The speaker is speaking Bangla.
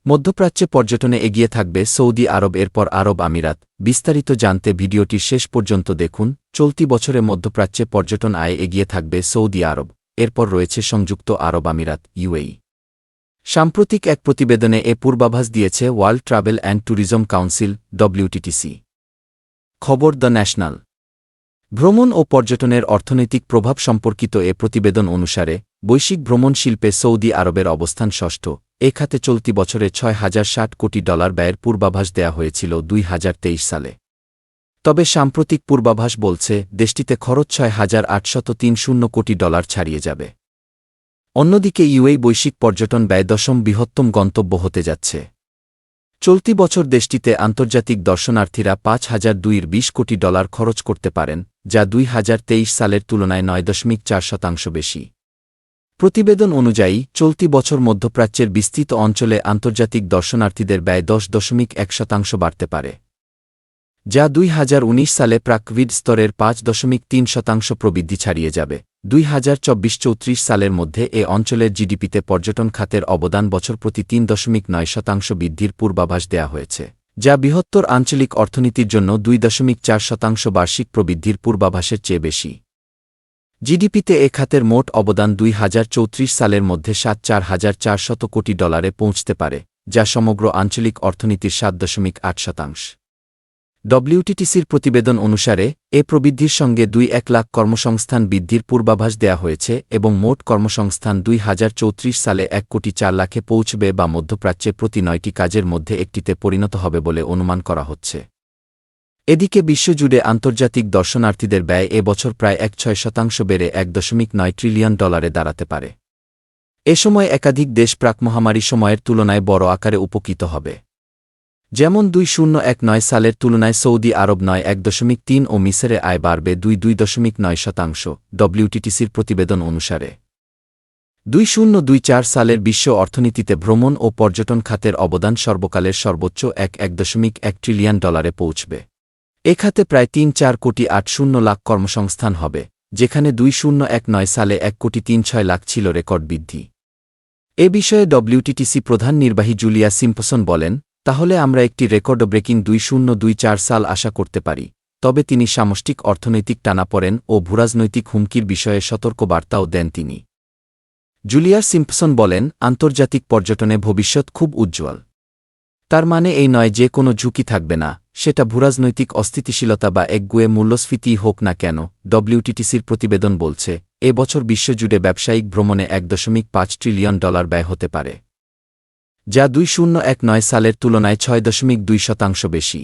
মধ্যপ্রাচ্যে পর্যটনে এগিয়ে থাকবে সৌদি আরব, এরপর আরব আমিরাত। বিস্তারিত জানতে ভিডিওটির শেষ পর্যন্ত দেখুন। চলতি বছরে মধ্যপ্রাচ্যে পর্যটন আয়ে এগিয়ে থাকবে সৌদি আরব, এরপর রয়েছে সংযুক্ত আরব আমিরাত ইউএই। সাম্প্রতিক এক প্রতিবেদনে এ পূর্বাভাস দিয়েছে world travel and tourism council WTTC. খবর দ্য ন্যাশনাল। ভ্রমণ ও পর্যটনের অর্থনৈতিক প্রভাব সম্পর্কিত এ প্রতিবেদন অনুসারে বৈশ্বিক ভ্রমণ শিল্পে সৌদি আরবের অবস্থান ষষ্ঠ। এ খাতে চলতি বছরে $6,060 কোটি ব্যয়ের পূর্বাভাস দেয়া হয়েছিল 2023 সালে। তবে সাম্প্রতিক পূর্বাভাস বলছে দেশটিতে খরচ $6,830 কোটি ছাড়িয়ে যাবে। অন্যদিকে ইউএই বৈশ্বিক পর্যটন ব্যয় দশম বৃহত্তম গন্তব্য হতে যাচ্ছে। চলতি বছর দেশটিতে আন্তর্জাতিক দর্শনার্থীরা $5,020 কোটি খরচ করতে পারেন, যা 2023 সালের তুলনায় 9.4% বেশি। প্রতিবেদন অনুযায়ী চলতি বছর মধ্যপ্রাচ্যের বিস্তৃত অঞ্চলে আন্তর্জাতিক দর্শনার্থীদের ব্যয় 10.1% বাড়তে পারে, যা 2019 সালে প্রাক-কোভিড স্তরের 5.3% প্রবৃদ্ধি ছাড়িয়ে যাবে। 2024-34 সালের মধ্যে এ অঞ্চলের জিডিপিতে পর্যটন খাতের অবদান বছর প্রতি 3.9% বৃদ্ধির পূর্বাভাস দেয়া হয়েছে, যা বৃহত্তর আঞ্চলিক অর্থনীতির জন্য 2.4% বার্ষিক প্রবৃদ্ধির পূর্বাভাসের চেয়ে বেশি। জিডিপিতে এ খাতের মোট অবদান 2034 সালের মধ্যে $4,400 কোটি পৌঁছতে পারে, যা সমগ্র আঞ্চলিক অর্থনীতির 7.8%। ডব্লিউটিটিসির প্রতিবেদন অনুসারে এ প্রবৃদ্ধির সঙ্গে 2.1 লাখ কর্মসংস্থান বৃদ্ধির পূর্বাভাস দেয়া হয়েছে এবং মোট কর্মসংস্থান 2034 সালে 1,04 লাখে পৌঁছবে, বা মধ্যপ্রাচ্যে প্রতি 9টি কাজের মধ্যে একটিতে পরিণত হবে বলে অনুমান করা হচ্ছে। এদিকে বিশ্বজুড়ে আন্তর্জাতিক দর্শনার্থীদের ব্যয় এ বছর প্রায় 1.6% বেড়ে $1.9 ট্রিলিয়ন দাঁড়াতে পারে। এ সময় একাধিক দেশ প্রাক-মহামারী সময়ের তুলনায় বড় আকারে উপকৃত হবে। যেমন 2019 সালের তুলনায় সৌদি আরব 9.3 ও মিসরে আয় বাড়বে 2.9%। ডব্লিউটিটিসির প্রতিবেদন অনুসারে 2024 সালের বিশ্ব অর্থনীতিতে ভ্রমণ ও পর্যটন খাতের অবদান সর্বকালের সর্বোচ্চ $1.1 ট্রিলিয়ন পৌঁছবে। এ খাতে প্রায় 3.4 লাখ কর্মসংস্থান হবে, যেখানে 2019 সালে 1.36 লাখ ছিল রেকর্ড বৃদ্ধি। এ বিষয়ে ডব্লিউটিটিসি প্রধান নির্বাহী জুলিয়া সিম্পসন বলেন, তাহলে আমরা একটি রেকর্ড ব্রেকিং 2024 সাল আশা করতে পারি। তবে তিনি সামষ্টিক অর্থনৈতিক টানাপোড়েন ও ভূরাজনৈতিক হুমকির বিষয়ে সতর্ক বার্তাও দেন তিনি। জুলিয়া সিম্পসন বলেন, আন্তর্জাতিক পর্যটনে ভবিষ্যৎ খুব উজ্জ্বল। তার মানে এই নয় যে কোনো ঝুঁকি থাকবে না, সেটা ভূরাজনৈতিক অস্থিতিশীলতা বা একগুঁয়ে মূল্যস্ফীতি হোক না কেন। ডব্লিউটিটিসির প্রতিবেদন বলছে, এ বছর বিশ্বজুড়ে ব্যবসায়িক ভ্রমণে $1.5 ট্রিলিয়ন ব্যয় হতে পারে, যা 2019 সালের তুলনায় 6.2% বেশি।